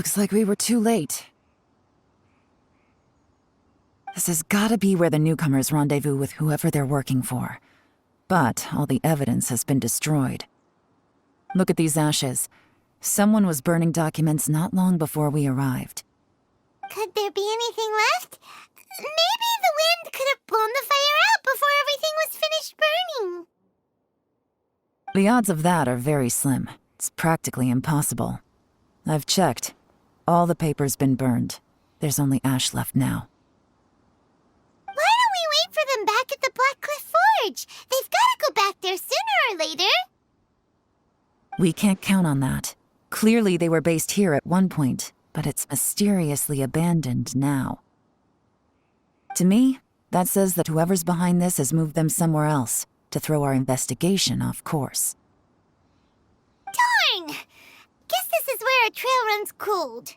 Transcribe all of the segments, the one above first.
Looks like we were too late. This has gotta be where the newcomers rendezvous with whoever they're working for. But all the evidence has been destroyed. Look at these ashes. Someone was burning documents not long before we arrived. Could there be anything left? Maybe the wind could have blown the fire out before everything was finished burning. The odds of that are very slim. It's practically impossible. I've checked. All the paper's been burned. There's only ash left now. Why don't we wait for them back at the Black Cliff Forge? They've got to go back there sooner or later. We can't count on that. Clearly they were based here at one point, but it's mysteriously abandoned now. To me, that says that whoever's behind this has moved them somewhere else to throw our investigation off course. Darn! Guess this is where our trail runs cold.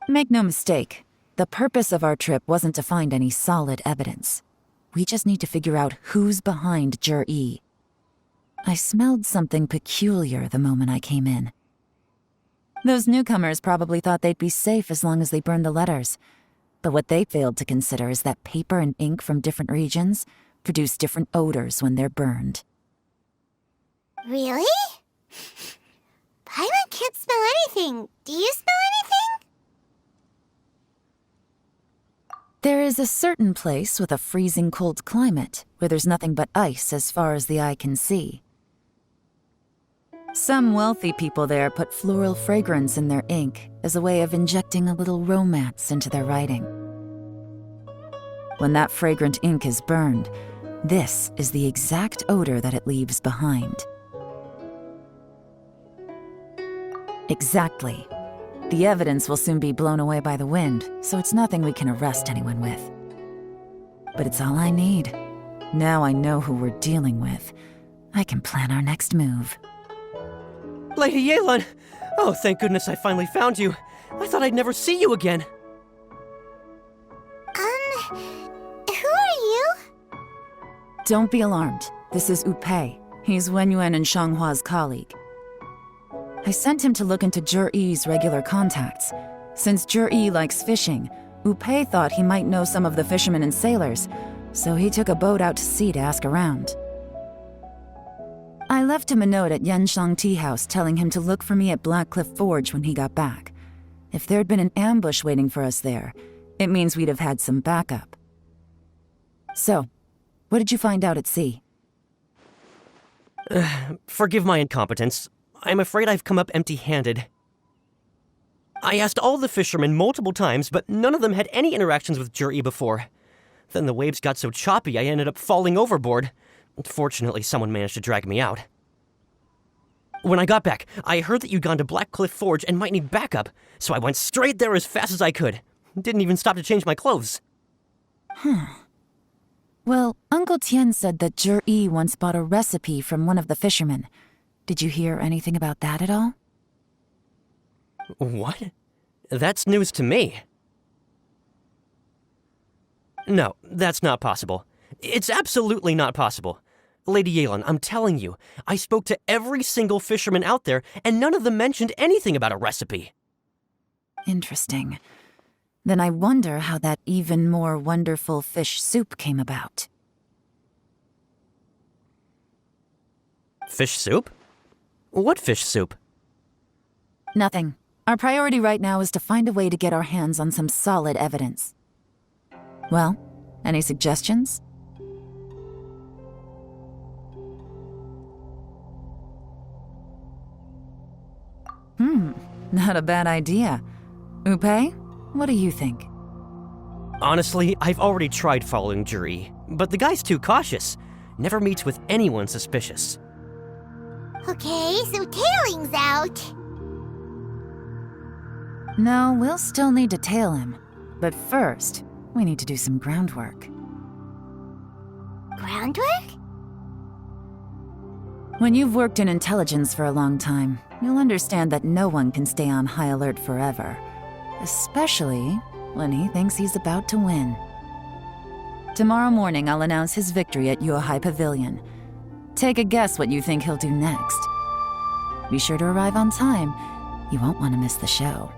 Make no mistake, the purpose of our trip wasn't to find any solid evidence. We just need to figure out who's behind Jur-E. I smelled something peculiar the moment I came in. Those newcomers probably thought they'd be safe as long as they burned the letters. But what they failed to consider is that paper and ink from different regions produce different odors when they're burned. Really? Paimon can't smell anything. Do you smell anything? There is a certain place with a freezing cold climate where there's nothing but ice as far as the eye can see. Some wealthy people there put floral fragrance in their ink as a way of injecting a little romance into their writing. When that fragrant ink is burned, this is the exact odor that it leaves behind. Exactly. The evidence will soon be blown away by the wind, so it's nothing we can arrest anyone with. But it's all I need. Now I know who we're dealing with. I can plan our next move. Lady Yelan! Oh, thank goodness I finally found you. I thought I'd never see you again. Who are you? Don't be alarmed. This is Upei. He's Wenyuan and Shanghua's colleague. I sent him to look into Jur-E's regular contacts. Since Jur-E likes fishing, Upei thought he might know some of the fishermen and sailors, so he took a boat out to sea to ask around. I left him a note at Yanshang Tea House telling him to look for me at Black Cliff Forge when he got back. If there'd been an ambush waiting for us there, it means we'd have had some backup. So, what did you find out at sea? Forgive my incompetence. I'm afraid I've come up empty-handed. I asked all the fishermen multiple times, but none of them had any interactions with Jur-E before. Then the waves got so choppy I ended up falling overboard. Fortunately, someone managed to drag me out. When I got back, I heard that you'd gone to Black Cliff Forge and might need backup, so I went straight there as fast as I could. Didn't even stop to change my clothes. Well, Uncle Tian said that Jur-E once bought a recipe from one of the fishermen. Did you hear anything about that at all? What? That's news to me. No, that's not possible. It's absolutely not possible. Lady Yelan, I'm telling you, I spoke to every single fisherman out there, and none of them mentioned anything about a recipe. Interesting. Then I wonder how that even more wonderful fish soup came about. Fish soup? What fish soup? Nothing. Our priority right now is to find a way to get our hands on some solid evidence. Well, any suggestions? Not a bad idea. Upei, what do you think? Honestly, I've already tried following Jur-E, but the guy's too cautious. Never meets with anyone suspicious. Okay, so tailing's out. No, we'll still need to tail him. But first, we need to do some groundwork. Groundwork? When you've worked in intelligence for a long time, you'll understand that no one can stay on high alert forever. Especially when he thinks he's about to win. Tomorrow morning, I'll announce his victory at Yuehai Pavilion. Take a guess what you think he'll do next. Be sure to arrive on time, You won't want to miss the show.